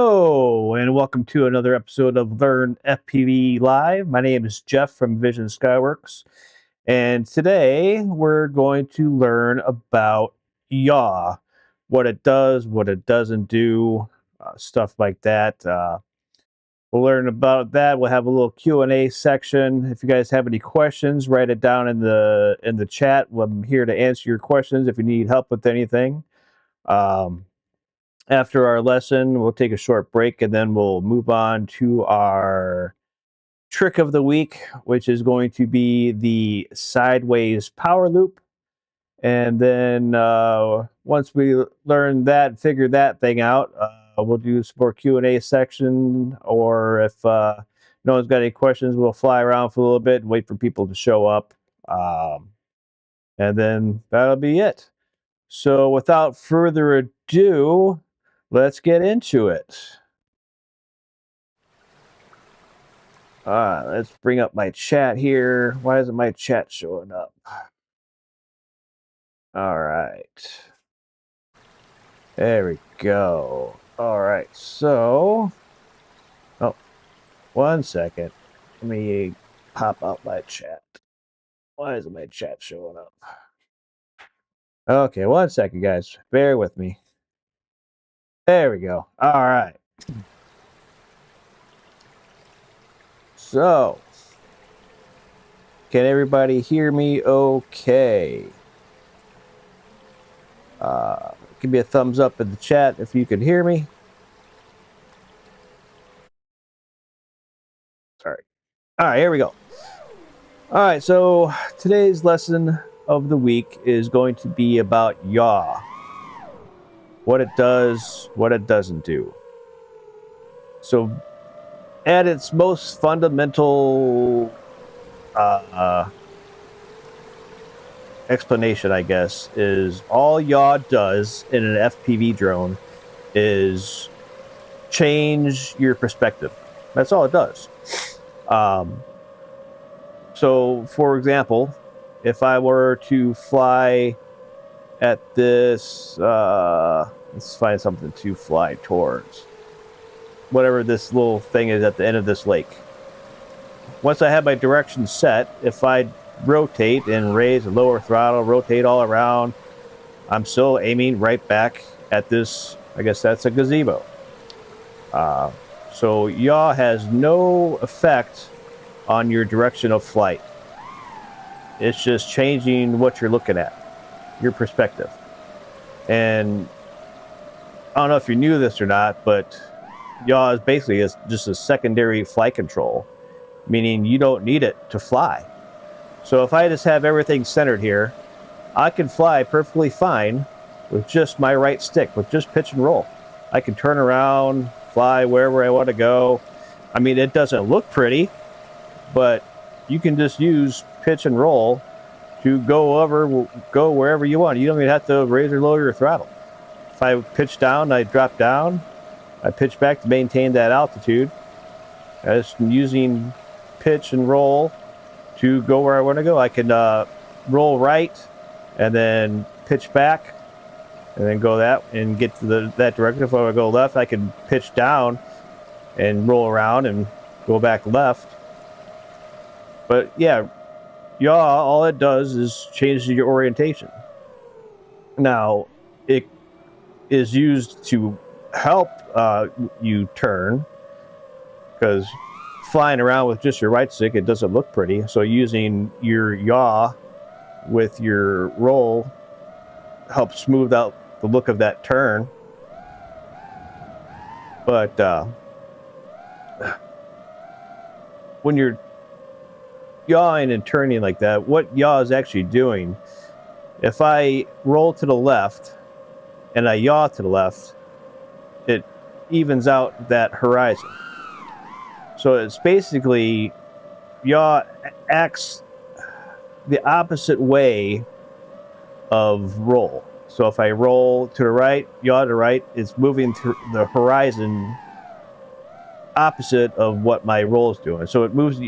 Hello, and welcome to another episode of Learn FPV Live. My name is Jeff from Vision Skyworks, and today we're going to learn about Yaw, what it does, what it doesn't do, stuff like that. We'll learn about that. We'll have a little Q&A section. If you guys have any questions, write it down in the chat. I'm here to answer your questions if you need help with anything. After our lesson, we'll take a short break and then we'll move on to our trick of the week, which is going to be the sideways power loop. And then once we learn that, figure that thing out, we'll do some more Q&A section, or if no one's got any questions, we'll fly around for a little bit and wait for people to show up. And then that'll be it. So without further ado, let's get into it. Let's bring up my chat here. Why isn't my chat showing up? All right. There we go. All right, so... Oh, 1 second. Let me pop out my chat. Why isn't my chat showing up? Okay, 1 second, guys. Bear with me. There we go. All right. So, can everybody hear me okay? Give me a thumbs up in the chat if you can hear me. Sorry. All right, here we go. All right, so today's lesson of the week is going to be about Yaw. What it does, what it doesn't do. So, at its most fundamental explanation, I guess, is all Yaw does in an FPV drone is change your perspective. That's all it does. So, for example, if I were to fly at this, let's find something to fly towards. Whatever this little thing is at the end of this lake. Once I have my direction set, if I rotate and raise and lower throttle, rotate all around, I'm still aiming right back at this, I guess that's a gazebo. So yaw has no effect on your direction of flight. It's just changing what you're looking at, your perspective. And I don't know if you knew this or not, but yaw is basically just a secondary flight control, meaning you don't need it to fly. So if I just have everything centered here, I can fly perfectly fine with just my right stick, with just pitch and roll. I can turn around, fly wherever I want to go. I mean, it doesn't look pretty, but you can just use pitch and roll to go wherever you want. You don't even have to raise or lower your throttle. If I pitch down, I drop down. I pitch back to maintain that altitude. Just using pitch and roll to go where I want to go. I can roll right and then pitch back and then go that and get to that direction. If I want to go left, I can pitch down and roll around and go back left. But yeah, yaw, all it does is change your orientation. Now, it is used to help you turn, because flying around with just your right stick, it doesn't look pretty. So using your yaw with your roll helps smooth out the look of that turn. But when you're yawing and turning like that, what yaw is actually doing, if I roll to the left and I yaw to the left, it evens out that horizon. So it's basically, yaw acts the opposite way of roll. So if I roll to the right, yaw to the right, it's moving through the horizon opposite of what my roll is doing. So it moves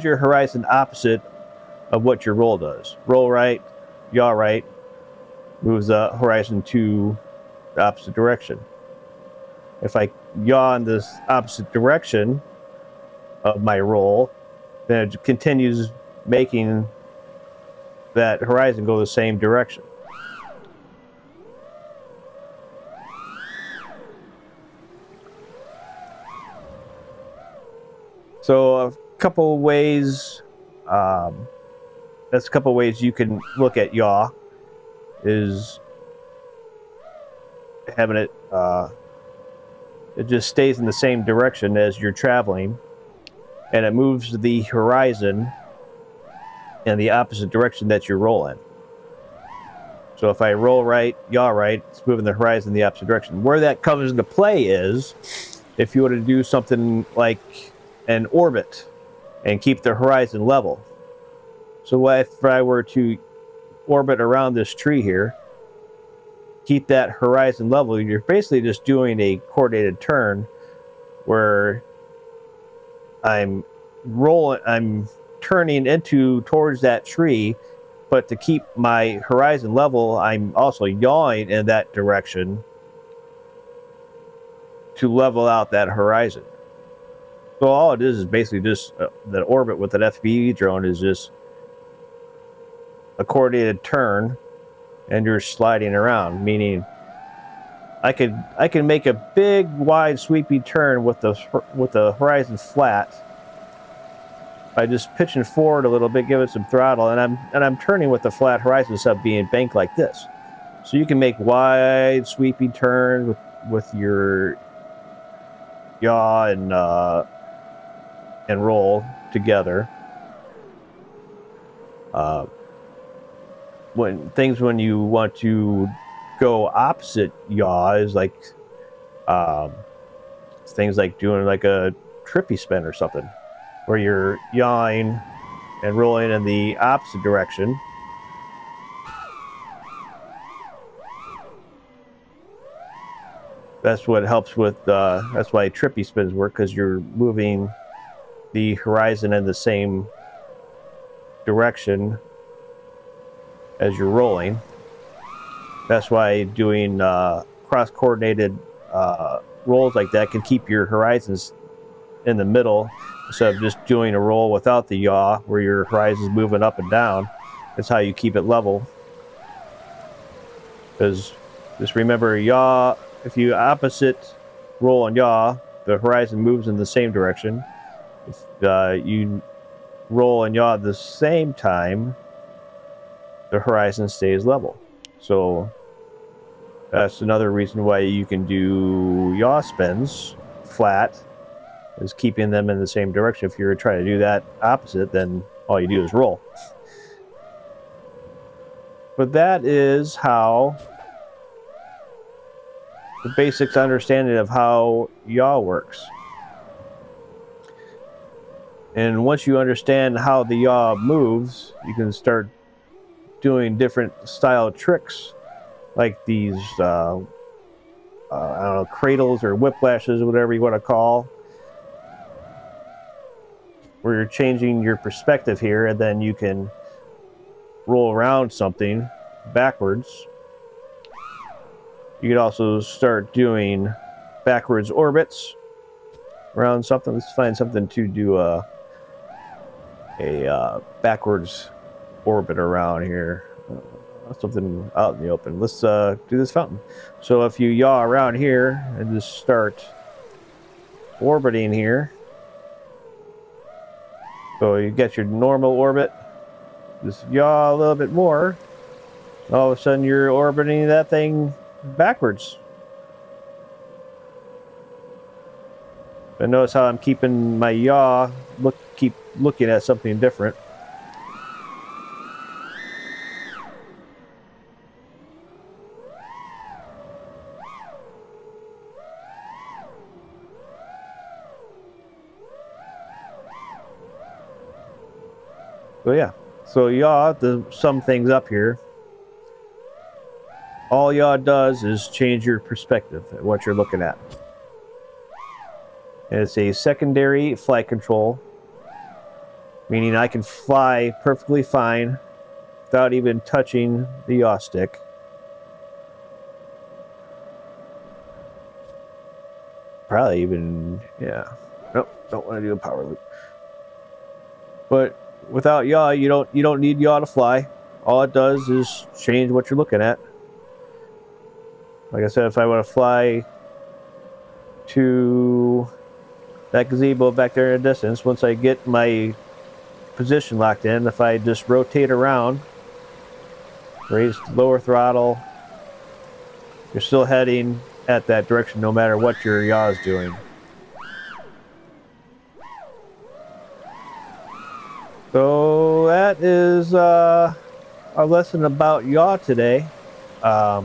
your horizon opposite of what your roll does. Roll right, yaw right, moves the horizon to the opposite direction. If I yaw in this opposite direction of my roll, then it continues making that horizon go the same direction. So a couple ways, that's a couple ways you can look at yaw, is having it, it just stays in the same direction as you're traveling, and it moves the horizon in the opposite direction that you roll in. So if I roll right, yaw right, it's moving the horizon in the opposite direction. Where that comes into play is if you were to do something like an orbit and keep the horizon level. So if I were to orbit around this tree here, keep that horizon level, you're basically just doing a coordinated turn where I'm turning towards that tree, but to keep my horizon level, I'm also yawing in that direction to level out that horizon. So all it is basically just the orbit with an FPV drone is just a coordinated turn, and you're sliding around. Meaning, I can make a big, wide, sweepy turn with the horizon flat by just pitching forward a little bit, give it some throttle, and I'm turning with the flat horizon instead of being banked like this. So you can make wide, sweepy turns with your yaw and roll together. When you want to go opposite yaw is like things like doing like a trippy spin or something, where you're yawing and rolling in the opposite direction. That's what helps with, that's why trippy spins work, because you're moving the horizon in the same direction as you're rolling. That's why doing cross-coordinated rolls like that can keep your horizons in the middle instead of just doing a roll without the yaw where your horizon's moving up and down. That's how you keep it level. Because just remember, yaw, if you opposite roll and yaw, the horizon moves in the same direction. If you roll and yaw at the same time, the horizon stays level. So that's another reason why you can do yaw spins flat, is keeping them in the same direction. If you're trying to do that opposite, then all you do is roll. But that is how the basic understanding of how yaw works. And once you understand how the yaw moves, you can start doing different style tricks, like these I don't know, cradles or whiplashes, whatever you want to call, where you're changing your perspective here, and then you can roll around something backwards. You could also start doing backwards orbits around something. Let's find something to do a backwards orbit around here. Something out in the open. Let's do this fountain. So if you yaw around here and just start orbiting here, so you get your normal orbit, just yaw a little bit more, all of a sudden you're orbiting that thing backwards. And notice how I'm keeping my yaw, keep looking at something different. So yeah, so yaw, to sum things up here, all yaw does is change your perspective at what you're looking at. And it's a secondary flight control, meaning I can fly perfectly fine without even touching the yaw stick. probably even, yeah. Nope, don't want to do a power loop. But without yaw, you don't need yaw to fly. All it does is change what you're looking at. Like I said, if I want to fly to that gazebo back there in the distance, once I get my position locked in, if I just rotate around, raise lower throttle, you're still heading at that direction no matter what your yaw is doing. So that is our lesson about yaw today. If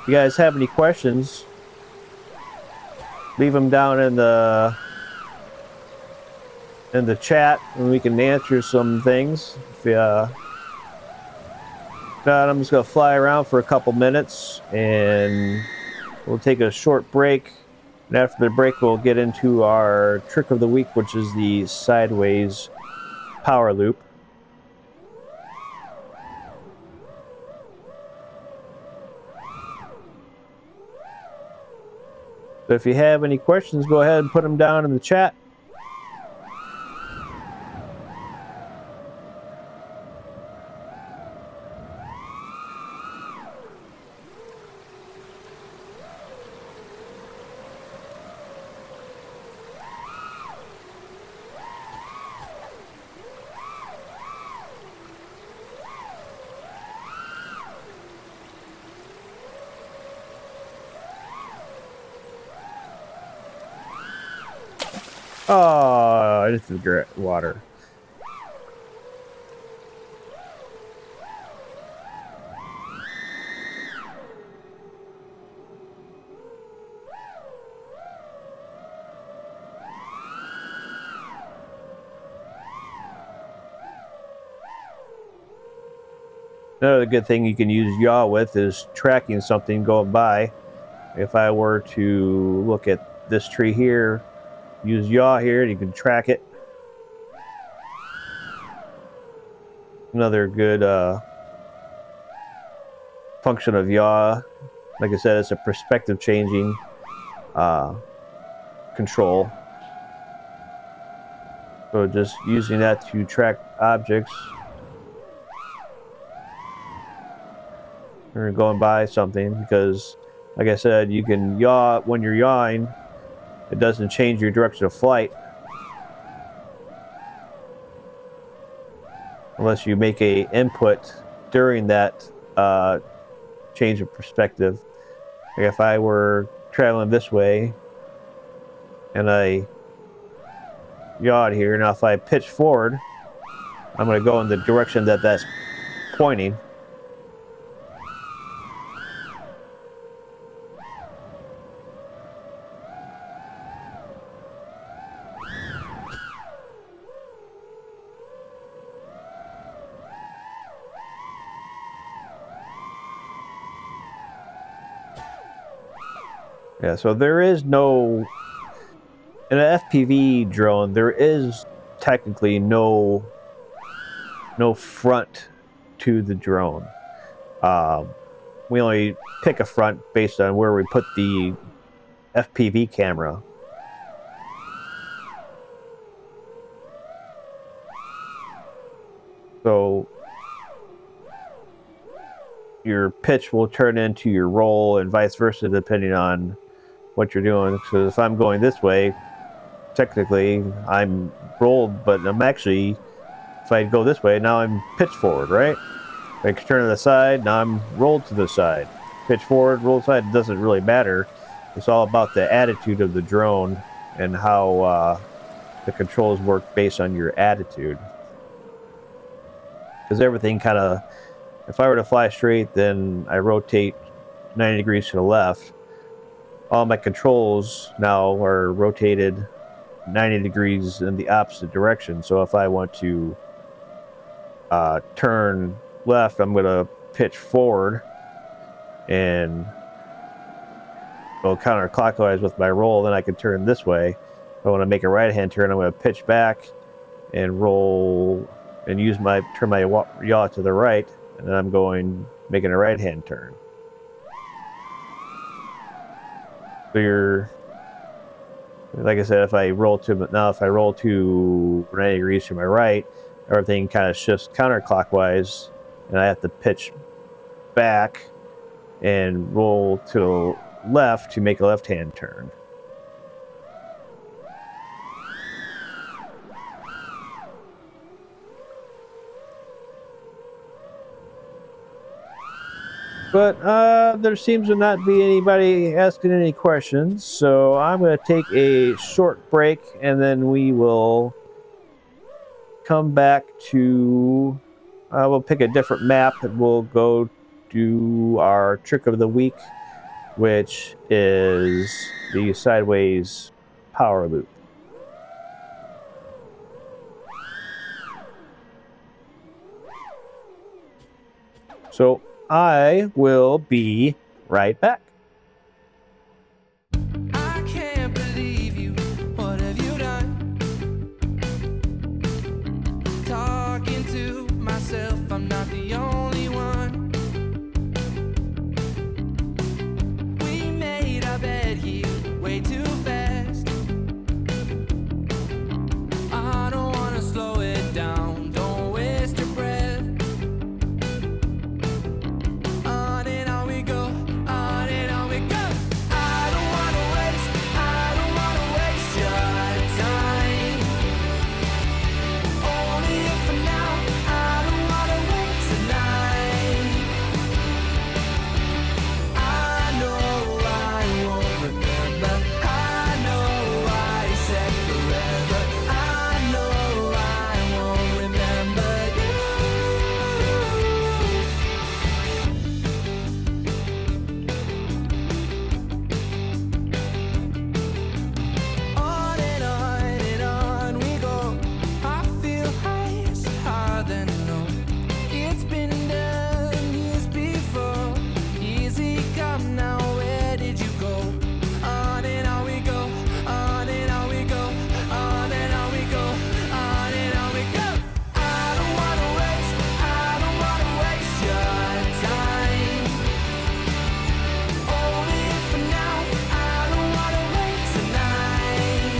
you guys have any questions, leave them down in the chat and we can answer some things. If not, I'm just gonna fly around for a couple minutes and we'll take a short break. And after the break, we'll get into our trick of the week, which is the sideways power loop. So if you have any questions, go ahead and put them down in the chat. Oh, this is great water. Another good thing you can use yaw with is tracking something going by. If I were to look at this tree here, use yaw here, and you can track it. Another good function of yaw. Like I said, it's a perspective changing control. So just using that to track objects. Or going by something, because like I said, you can yaw when you're yawing, it doesn't change your direction of flight unless you make a input during that change of perspective. Like if I were traveling this way and I yawed here, now if I pitch forward, I'm going to go in the direction that that's pointing. Yeah, so there is no, in an FPV drone, there is technically no front to the drone. We only pick a front based on where we put the FPV camera. So your pitch will turn into your roll and vice versa depending on what you're doing. So if I'm going this way, technically I'm rolled, but I'm actually, if I go this way, now I'm pitched forward, right? If I turn to the side, now I'm rolled to the side. Pitch forward, roll to the side, it doesn't really matter. It's all about the attitude of the drone and how the controls work based on your attitude. Because everything kind of, if I were to fly straight, then I rotate 90 degrees to the left. All my controls now are rotated 90 degrees in the opposite direction. So if I want to turn left, I'm going to pitch forward and go counterclockwise with my roll. Then I can turn this way. If I want to make a right-hand turn, I'm going to pitch back and roll and turn my yaw to the right, and then I'm making a right-hand turn. So Like I said, if I roll to 90 degrees to my right, everything kind of shifts counterclockwise, and I have to pitch back and roll to the left to make a left-hand turn. But there seems to not be anybody asking any questions, so I'm going to take a short break, and then we will come back to... we'll pick a different map, and we'll go do our trick of the week, which is the sideways power loop. So I will be right back. I can't believe you. What have you done? Talking to myself, I'm not the only one. We made our bed here way too fast. I don't wanna slow it down, don't waste your breath. On and on we go, on and on we go. I don't wanna waste your time. Only for now, I don't wanna wait tonight. I know I won't remember. I know I said forever. I know I won't remember you. On and on we go. I feel high, so higher than low. It's been done years before. Easy come now, where did you go? On and on we go. On and on we go. On and on we go. On and on we go. I don't wanna waste your time. Only for now, I don't wanna wait tonight.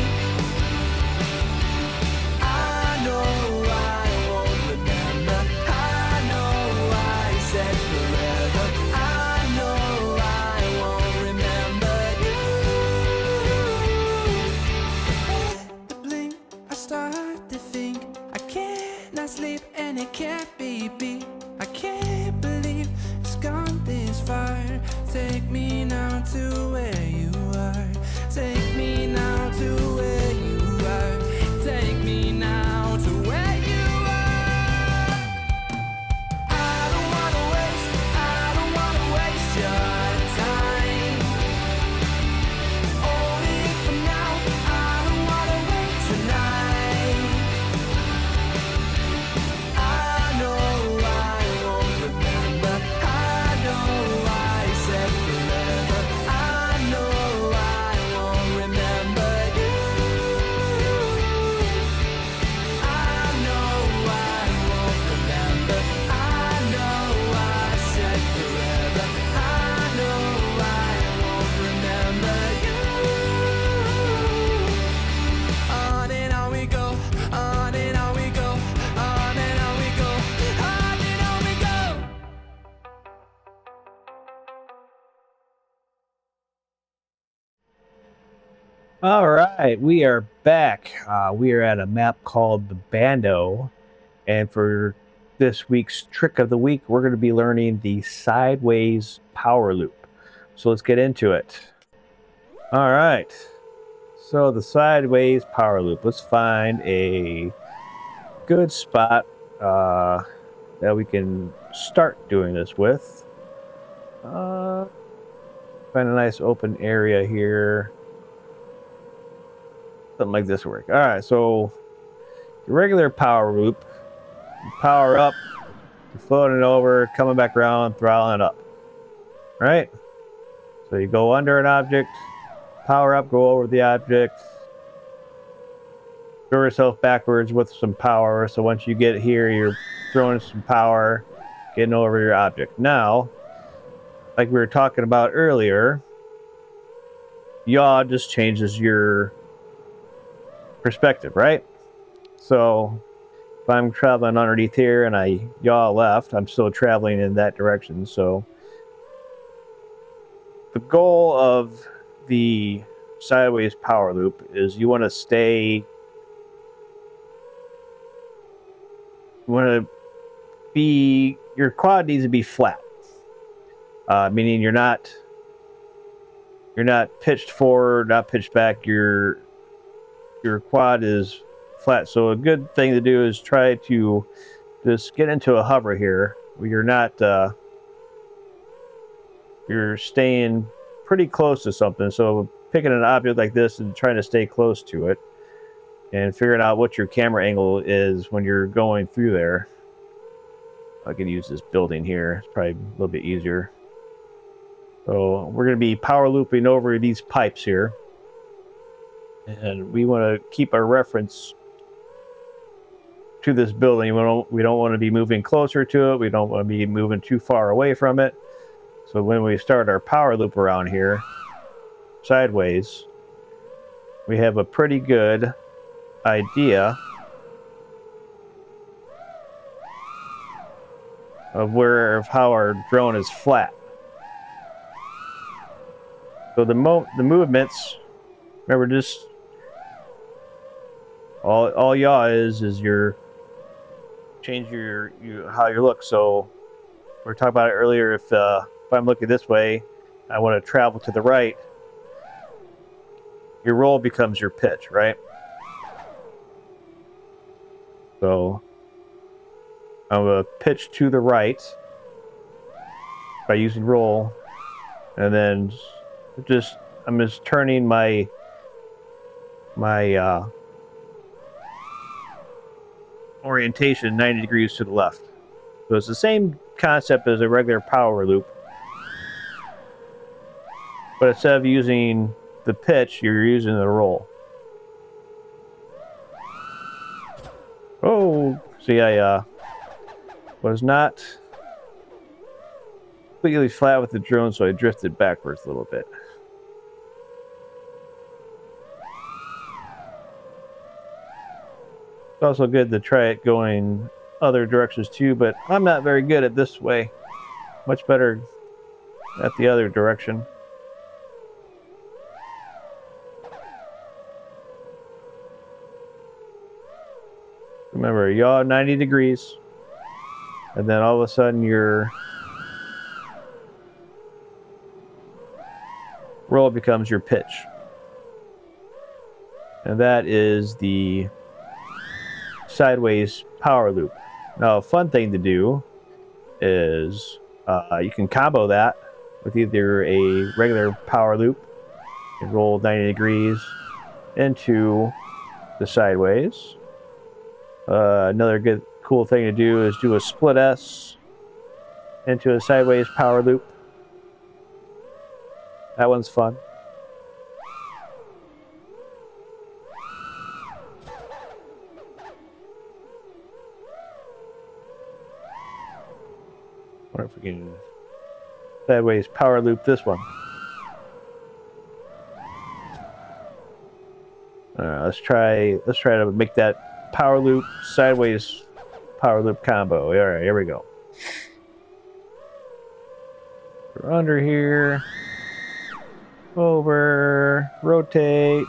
I know I won't remember. I know I said forever. I know I won't remember you. The blink, I start to think I cannot sleep and it can't be beat. I can't believe it's gone this far. Take me now to where you are. Take me now to where you are. Take me now to where you are. I don't wanna waste your time. Only for now, I don't wanna wait tonight. I know I won't remember. I know I said forever. I know I won't remember you. I know I won't remember. I know I said forever. I know I won't remember you. On and on we go. On and on we go. On and on we go. On and on we go. All right, we are back. We are at a map called the Bando, and for this week's trick of the week, we're going to be learning the sideways power loop. So let's get into it. All right, so the sideways power loop. Let's find a good spot that we can start doing this with. Find a nice open area here. Something like this will work. All right, so the regular power loop, you power up, you're floating over, coming back around, throttling up. All right? So you go under an object, power up, go over the object, throw yourself backwards with some power. So once you get here, you're throwing some power, getting over your object. Now, like we were talking about earlier, yaw just changes your perspective, right? So if I'm traveling underneath here and I yaw left, I'm still traveling in that direction. So the goal of the sideways power loop is you want to be, your quad needs to be flat, meaning you're not pitched forward, not pitched back. Your quad is flat. So a good thing to do is try to just get into a hover here where you're not you're staying pretty close to something. So picking an object like this and trying to stay close to it and figuring out what your camera angle is when you're going through there. I can use this building here. It's probably a little bit easier. So we're going to be power looping over these pipes here. And we want to keep our reference to this building. We don't want to be moving closer to it. We don't want to be moving too far away from it. So when we start our power loop around here, sideways, we have a pretty good idea of how our drone is flat. So the movements, remember, just all yaw is your change how you look. So we were talking about it earlier. If I'm looking this way, I want to travel to the right. Your roll becomes your pitch, right? So I'm going to pitch to the right by using roll, and then I'm just turning my orientation 90 degrees to the left. So it's the same concept as a regular power loop, but instead of using the pitch, you're using the roll. Oh, see, I was not completely flat with the drone, so I drifted backwards a little bit. It's also good to try it going other directions too, but I'm not very good at this way. Much better at the other direction. Remember, yaw 90 degrees, and then all of a sudden your roll becomes your pitch. And that is the sideways power loop. Now, a fun thing to do is you can combo that with either a regular power loop and roll 90 degrees into the sideways. Another good cool thing to do is do a split S into a sideways power loop. That one's fun. Or if we can sideways power loop this one. Let's try to make that power loop sideways power loop combo. All right, here we go. We're under here, over, rotate.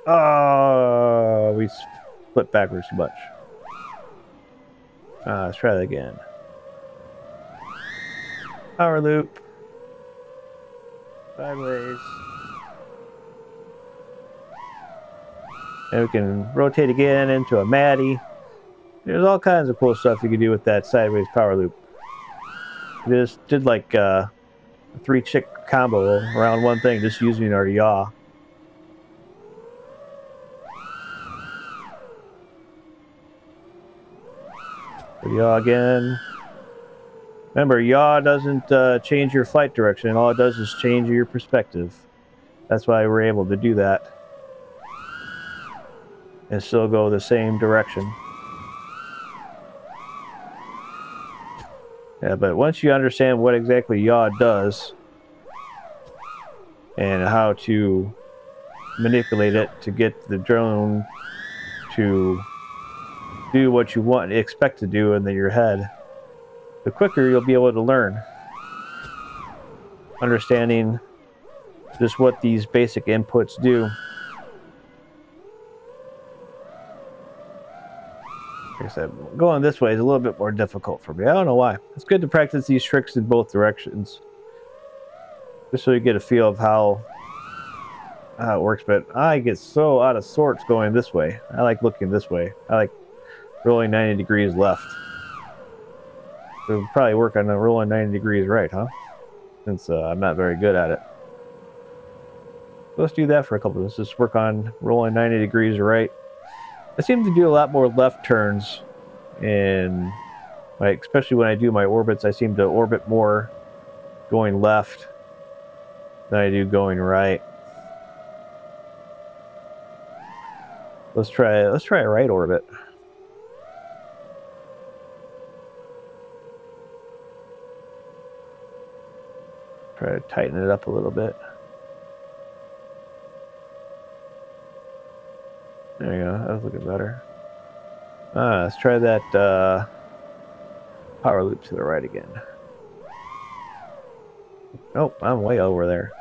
Oh, we split backwards too much. Let's try that again. Power loop. Sideways. And we can rotate again into a Matty. There's all kinds of cool stuff you can do with that sideways power loop. We just did like a 3-chick combo around one thing, just using our yaw. Yaw again. Remember, yaw doesn't change your flight direction. All it does is change your perspective. That's why we're able to do that and still go the same direction. Yeah, but once you understand what exactly yaw does and how to manipulate it to get the drone to do what you want, expect to do in your head, the quicker you'll be able to learn. Understanding just what these basic inputs do. Like I said, going this way is a little bit more difficult for me. I don't know why. It's good to practice these tricks in both directions, just so you get a feel of how it works. But I get so out of sorts going this way. I like looking this way. I like rolling 90 degrees left. So we'll probably work on rolling 90 degrees right, huh? Since I'm not very good at it. So let's do that for a couple. Let's just work on rolling 90 degrees right. I seem to do a lot more left turns, and like especially when I do my orbits, I seem to orbit more going left than I do going right. Let's try a right orbit. Try to tighten it up a little bit. There you go. That's looking better. Let's try that power loop to the right again. Oh, I'm way over there.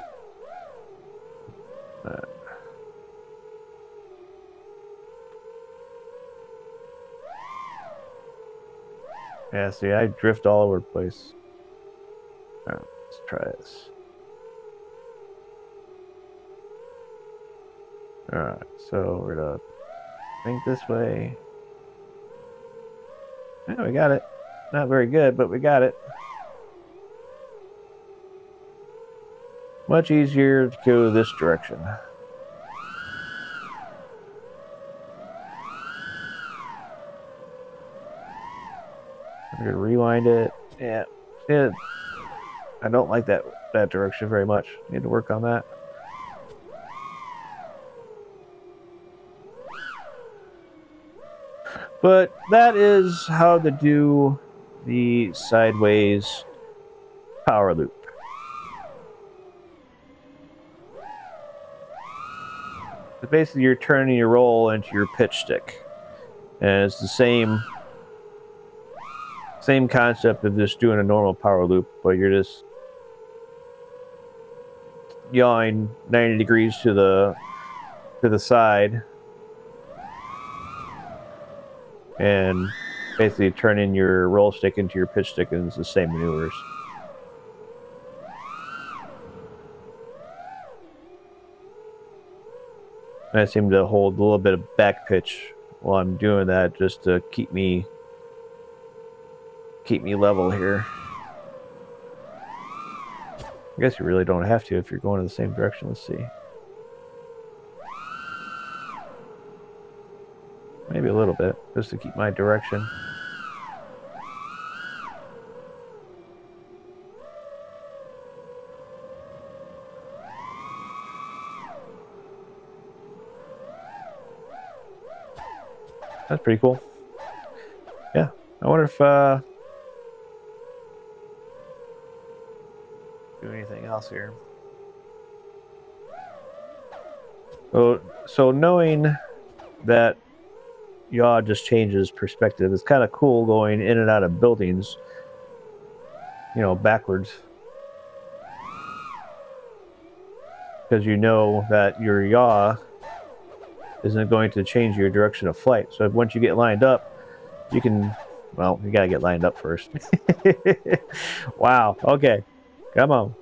Yeah, see, I drift all over the place. Alright, let's try this. Alright, so we're gonna think this way. Yeah, we got it. Not very good, but we got it. Much easier to go this direction. I'm gonna rewind it. Yeah. I don't like that direction very much. Need to work on that. But that is how to do the sideways power loop. So basically, you're turning your roll into your pitch stick, and it's the same concept of just doing a normal power loop, but you're just yawing 90 degrees to the side, and basically turning your roll stick into your pitch stick, and it's the same maneuvers. And I seem to hold a little bit of back pitch while I'm doing that, just to keep me level here. I guess you really don't have to if you're going in the same direction. Let's see. Maybe a little bit, just to keep my direction. That's pretty cool. Yeah, I wonder if do anything else here. So knowing that yaw just changes perspective, it's kind of cool going in and out of buildings, you know, backwards, because you know that your yaw isn't going to change your direction of flight. So once you get lined up, you can, well, you gotta get lined up first. Wow, okay, come on.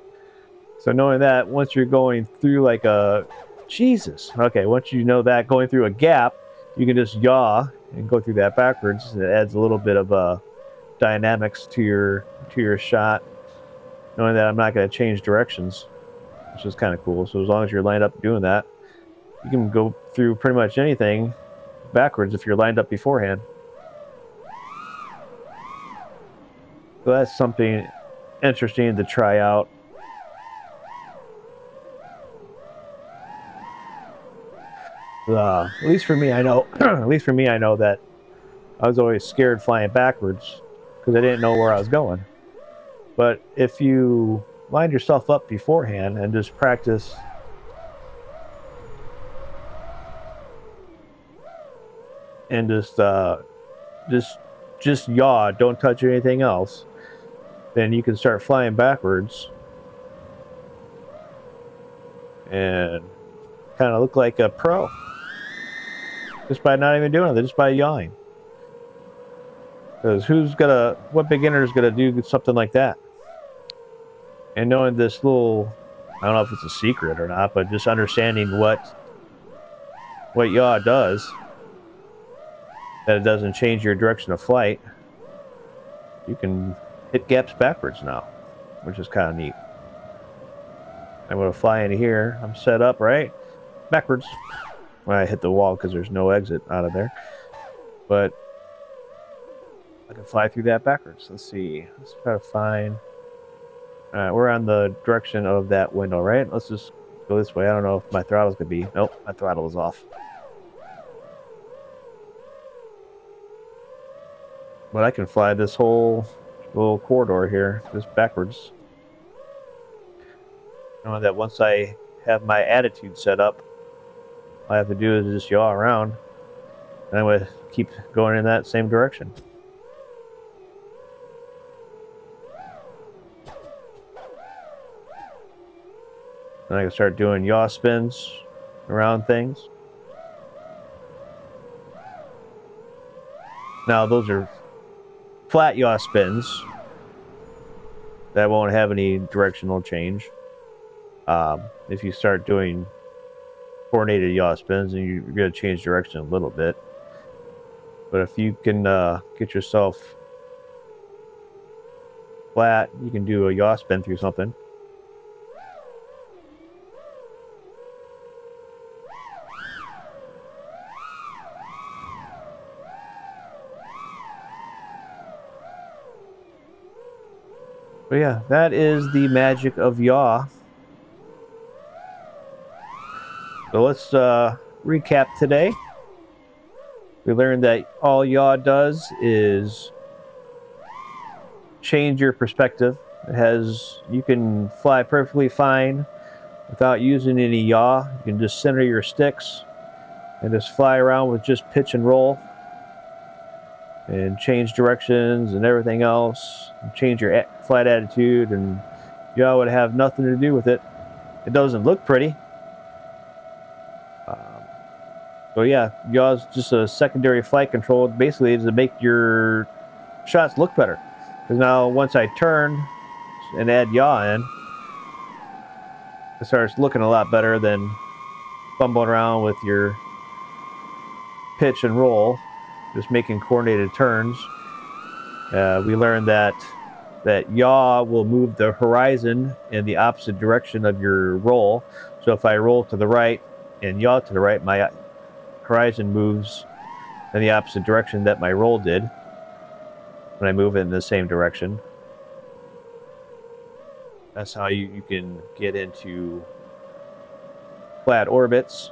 So knowing that, once you're going through like a, Jesus, okay, once you know that going through a gap, you can just yaw and go through that backwards, and it adds a little bit of dynamics to your shot, knowing that I'm not going to change directions, which is kind of cool. So as long as you're lined up doing that, you can go through pretty much anything backwards if you're lined up beforehand. So that's something interesting to try out. At least for me, I know. At least for me, I know that I was always scared flying backwards because I didn't know where I was going. But if you line yourself up beforehand and just practice and just yaw, don't touch anything else, then you can start flying backwards and kind of look like a pro just by not even doing it, just by yawing. Because what beginner is gonna do something like that? And knowing this little, I don't know if it's a secret or not, but just understanding what yaw does, that it doesn't change your direction of flight, you can hit gaps backwards now, which is kind of neat. I'm going to fly into here. I'm set up, right? Backwards. When I hit the wall because there's no exit out of there. But I can fly through that backwards. Let's see. Let's try to find... Alright, we're on the direction of that window, right? Let's just go this way. I don't know if my throttle's going to be... Nope, my throttle is off. But I can fly this whole little corridor here, just backwards. You know that once I have my attitude set up, all I have to do is just yaw around, and I would keep going in that same direction. And I can start doing yaw spins around things. Now those are flat yaw spins that won't have any directional change. If you start doing coordinated yaw spins, then you're going to change direction a little bit. But if you can get yourself flat, you can do a yaw spin through something. But yeah, that is the magic of yaw. So let's recap today. We learned that all yaw does is change your perspective. You can fly perfectly fine without using any yaw. You can just center your sticks and just fly around with just pitch and roll and change directions and everything else, and change your flight attitude, and yaw would have nothing to do with it. It doesn't look pretty. So yeah, yaw is just a secondary flight control, basically to make your shots look better. Because now once I turn and add yaw in, it starts looking a lot better than fumbling around with your pitch and roll, just making coordinated turns. We learned that yaw will move the horizon in the opposite direction of your roll. So if I roll to the right and yaw to the right, my horizon moves in the opposite direction that my roll did when I move it in the same direction. That's how you can get into flat orbits,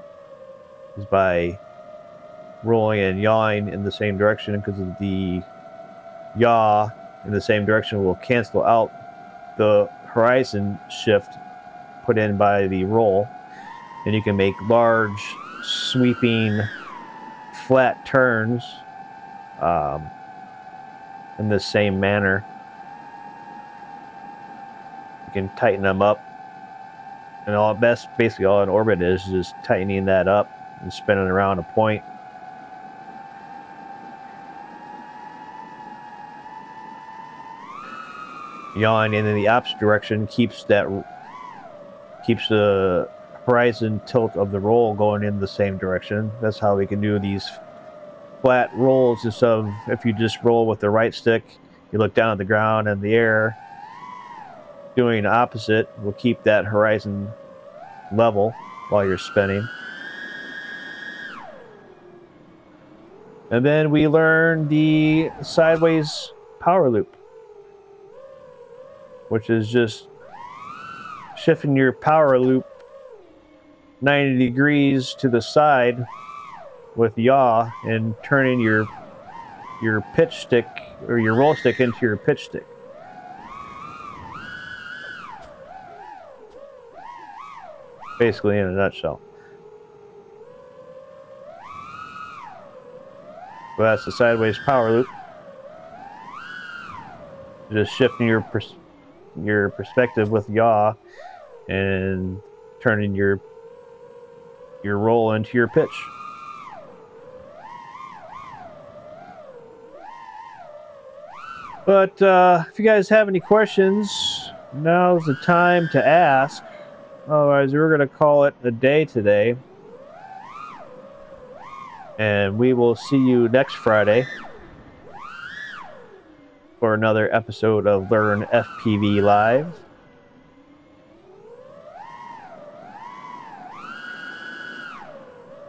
is by rolling and yawing in the same direction, because of the yaw in the same direction will cancel out the horizon shift put in by the roll, and you can make large sweeping flat turns in the same manner. You can tighten them up, and basically all an orbit is just tightening that up and spinning around a point. Yawing in the opposite direction keeps the horizon tilt of the roll going in the same direction. That's how we can do these flat rolls, instead of if you just roll with the right stick, you look down at the ground and the air. Doing the opposite will keep that horizon level while you're spinning. And then we learn the sideways power loop, which is just shifting your power loop 90 degrees to the side with yaw and turning your pitch stick or your roll stick into your pitch stick. Basically, in a nutshell. So that's the sideways power loop. Just shifting your perspective with yaw and turning your roll into your pitch. But if you guys have any questions, now's the time to ask. Otherwise, we're going to call it a day today. And we will see you next Friday for another episode of Learn FPV Live.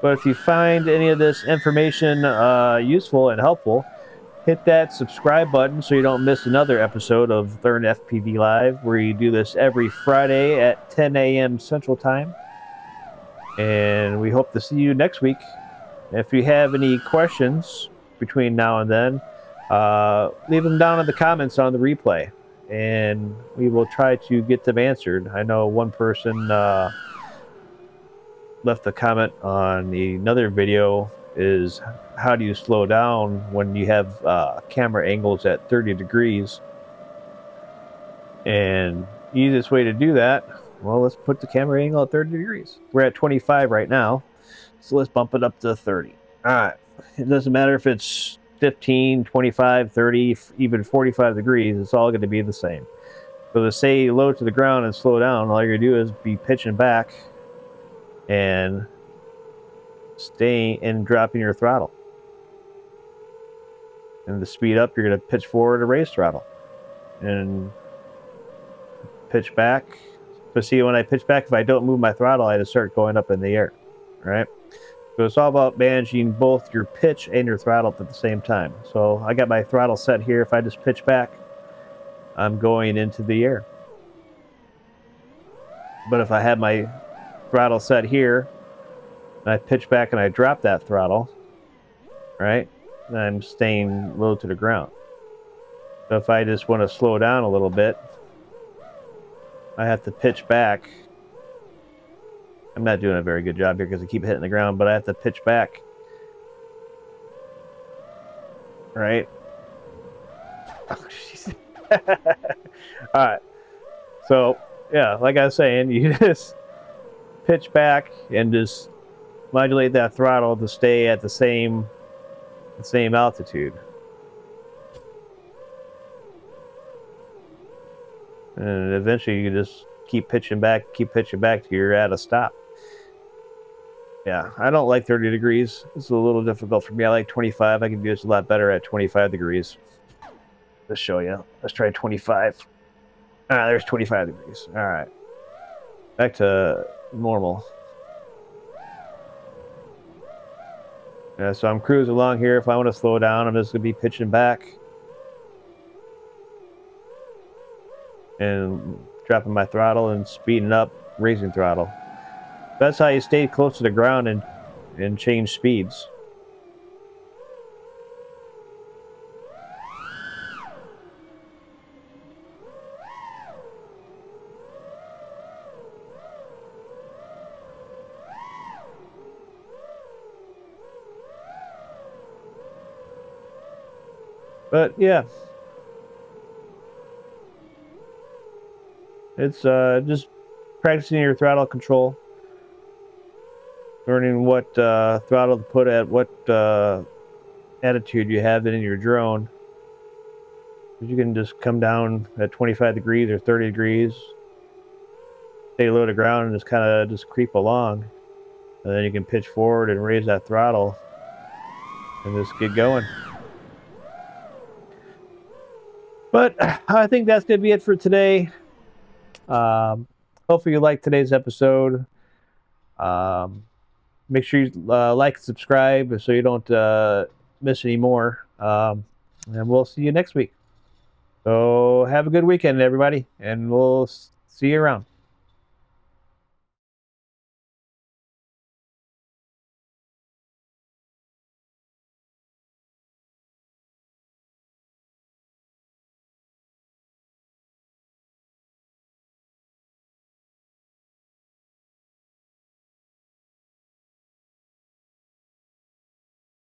But if you find any of this information useful and helpful, hit that subscribe button so you don't miss another episode of Learn FPV Live, where you do this every Friday at 10 a.m. Central Time. And we hope to see you next week. If you have any questions between now and then, leave them down in the comments on the replay, and we will try to get them answered. I know one person left a comment on another video is, how do you slow down when you have camera angles at 30 degrees? And the easiest way to do that, well, let's put the camera angle at 30 degrees. We're at 25 right now, so let's bump it up to 30. All right. It doesn't matter if it's 15, 25, 30, even 45 degrees. It's all going to be the same. So to say low to the ground and slow down, all you're going to do is be pitching back and staying and dropping your throttle. And to speed up, you're going to pitch forward and raise throttle. And pitch back. But see, when I pitch back, if I don't move my throttle, I just start going up in the air. Right? So it's all about managing both your pitch and your throttle at the same time. So I got my throttle set here. If I just pitch back, I'm going into the air. But if I have my throttle set here, and I pitch back and I drop that throttle, right, then I'm staying low to the ground. So if I just want to slow down a little bit, I have to pitch back. I'm not doing a very good job here because I keep hitting the ground, but I have to pitch back. Right? Oh, jeez. All right. So, yeah, like I was saying, you just pitch back and just modulate that throttle to stay at the same altitude. And eventually you just keep pitching back till you're at a stop. Yeah, I don't like 30 degrees. It's a little difficult for me. I like 25. I can do this a lot better at 25 degrees. Let's show you. Let's try 25. Ah, there's 25 degrees. All right. Back to normal. Yeah, so I'm cruising along here. If I want to slow down, I'm just going to be pitching back and dropping my throttle and speeding up, raising throttle. That's how you stay close to the ground and change speeds. But yeah, it's just practicing your throttle control, learning what throttle to put at what attitude you have it in your drone. You can just come down at 25 degrees or 30 degrees, stay low to ground, and just kind of just creep along, and then you can pitch forward and raise that throttle and just get going. But I think that's going to be it for today. Hopefully you liked today's episode. Make sure you like and subscribe so you don't miss any more. And we'll see you next week. So have a good weekend, everybody, and we'll see you around.